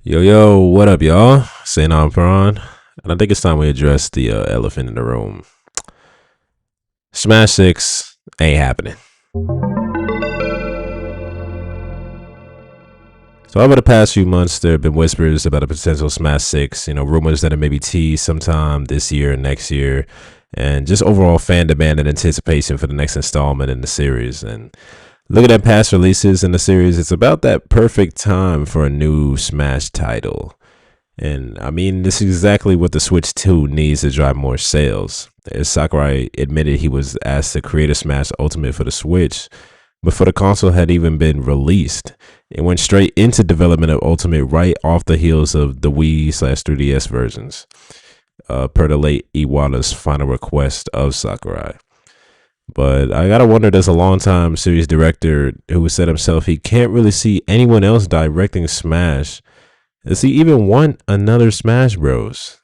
Yo, what up, y'all? It's AnonPrawn, and I think it's time we address the elephant in the room. Smash 6 ain't happening. So over the past few months, there have been whispers about a potential Smash 6, rumors that it may be teased sometime this year, next year, and just overall fan demand and anticipation for the next installment in the series. And looking at past releases in the series, it's about that perfect time for a new Smash title. And I mean, this is exactly what the Switch 2 needs to drive more sales. As Sakurai admitted, he was asked to create a Smash Ultimate for the Switch before the console had even been released. It went straight into development of Ultimate right off the heels of the Wii/3DS versions, per the late Iwata's final request of Sakurai. But I gotta wonder, there's a longtime series director who said himself he can't really see anyone else directing Smash. Does he even want another Smash Bros?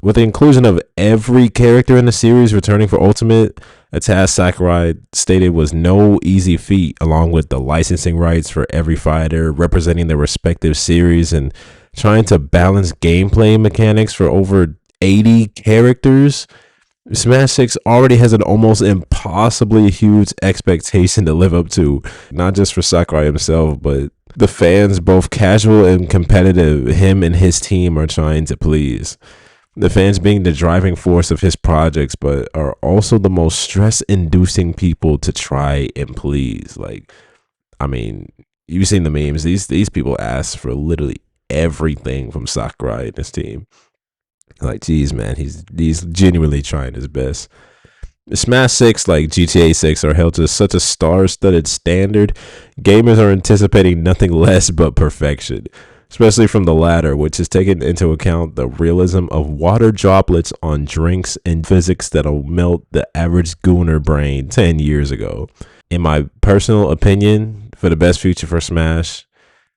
With the inclusion of every character in the series returning for Ultimate, a task Sakurai stated was no easy feat, along with the licensing rights for every fighter representing their respective series and trying to balance gameplay mechanics for over 80 characters. Smash 6 already has an almost impossibly huge expectation to live up to, not just for Sakurai himself, but the fans, both casual and competitive, him and his team are trying to please. The fans being the driving force of his projects, but are also the most stress-inducing people to try and please. I mean, you've seen the memes. These people ask for literally everything from Sakurai and his team. Geez, man, he's genuinely trying his best. Smash 6, like GTA 6, are held to such a star-studded standard. Gamers are anticipating nothing less but perfection, especially from the latter, which has taken into account the realism of water droplets on drinks and physics that'll melt the average gooner brain 10 years ago. In my personal opinion, for the best future for Smash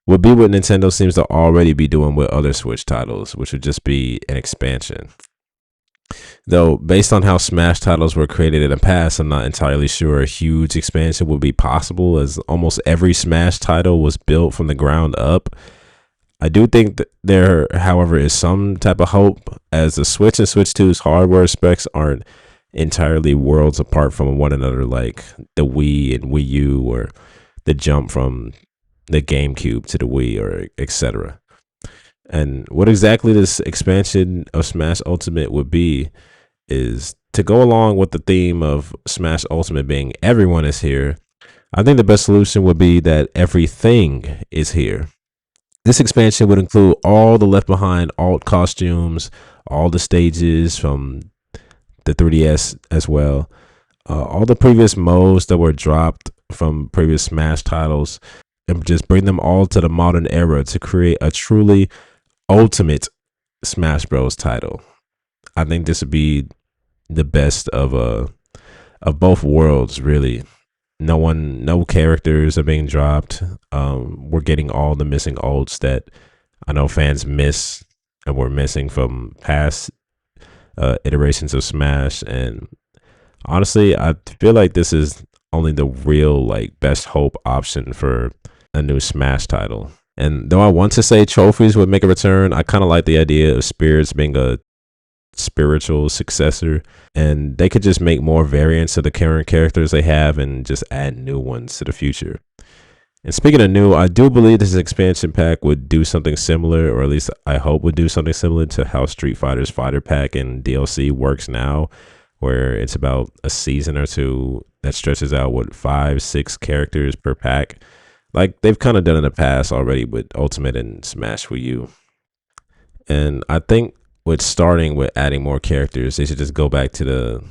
would be what Nintendo seems to already be doing with other Switch titles, which would just be an expansion. Though, based on how Smash titles were created in the past, I'm not entirely sure a huge expansion would be possible, as almost every Smash title was built from the ground up. I do think that there, however, is some type of hope, as the Switch and Switch 2's hardware specs aren't entirely worlds apart from one another, like the Wii and Wii U, or the jump from the GameCube to the Wii, or etc. And what exactly this expansion of Smash Ultimate would be is to go along with the theme of Smash Ultimate being everyone is here. I think the best solution would be that everything is here. This expansion would include all the left behind alt costumes, all the stages from the 3DS as well, all the previous modes that were dropped from previous Smash titles, and just bring them all to the modern era to create a truly ultimate Smash Bros title. I think this would be the best of both worlds, really. No characters are being dropped. We're getting all the missing ults that I know fans miss and were missing from past iterations of Smash. And honestly, I feel like this is only the real best hope option for a new Smash title. And though I want to say trophies would make a return, I kind of like the idea of spirits being a spiritual successor, and they could just make more variants of the current characters they have and just add new ones to the future. And speaking of new, I do believe this expansion pack would do something similar, or at least I hope would do something similar to how Street Fighter's Fighter Pack and DLC works now, where it's about a season or two that stretches out with 5-6 characters per pack. Like they've kind of done in the past already with Ultimate and Smash Wii U. And I think with starting with adding more characters, they should just go back to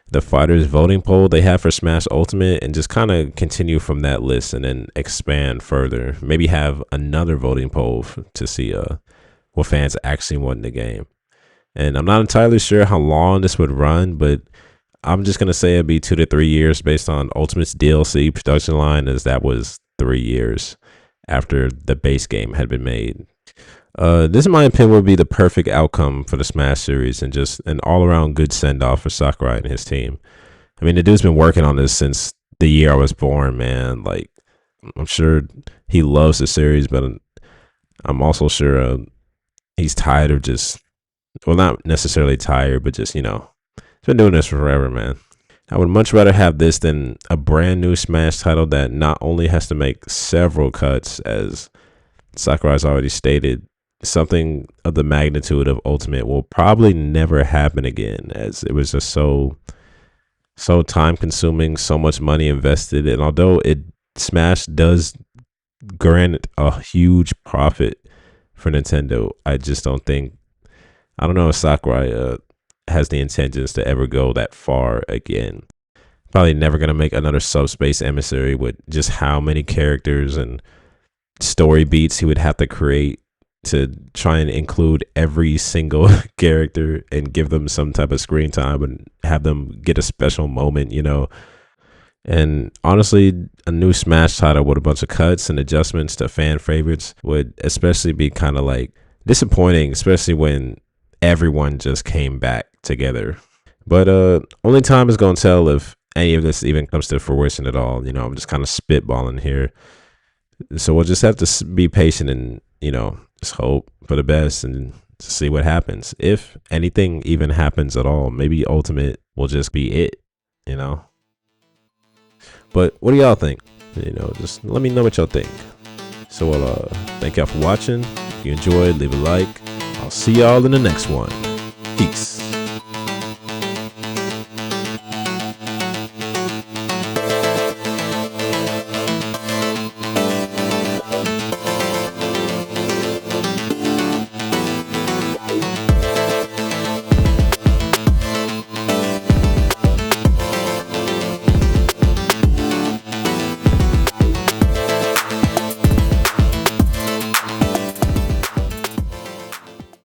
the fighters voting poll they have for Smash Ultimate and just kind of continue from that list and then expand further. Maybe have another voting poll to see what fans actually want in the game. And I'm not entirely sure how long this would run, but I'm just gonna say it'd be 2 to 3 years based on Ultimate's DLC production line, as that was 3 years after the base game had been made. This, in my opinion, would be the perfect outcome for the Smash series and just an all-around good send-off for Sakurai and his team. I mean, the dude's been working on this since the year I was born, man. I'm sure he loves the series, but I'm also sure he's tired of just, well, not necessarily tired, but just, he's been doing this forever, man. I would much rather have this than a brand new Smash title that not only has to make several cuts, as Sakurai's already stated, something of the magnitude of Ultimate will probably never happen again, as it was just so time consuming, so much money invested. And although Smash does grant a huge profit for Nintendo, I just don't think, I don't know if Sakurai has the intentions to ever go that far again. Probably never gonna make another Subspace Emissary with just how many characters and story beats he would have to create to try and include every single character and give them some type of screen time and have them get a special moment, And honestly, a new Smash title with a bunch of cuts and adjustments to fan favorites would especially be kind of like disappointing, especially when everyone just came back together. But only time is gonna tell if any of this even comes to fruition at all. I'm just kind of spitballing here. So we'll just have to be patient and, just hope for the best and see what happens. If anything even happens at all, maybe Ultimate will just be it. But what do y'all think? Just let me know what y'all think. So thank y'all for watching. If you enjoyed, leave a like. I'll see y'all in the next one. Peace.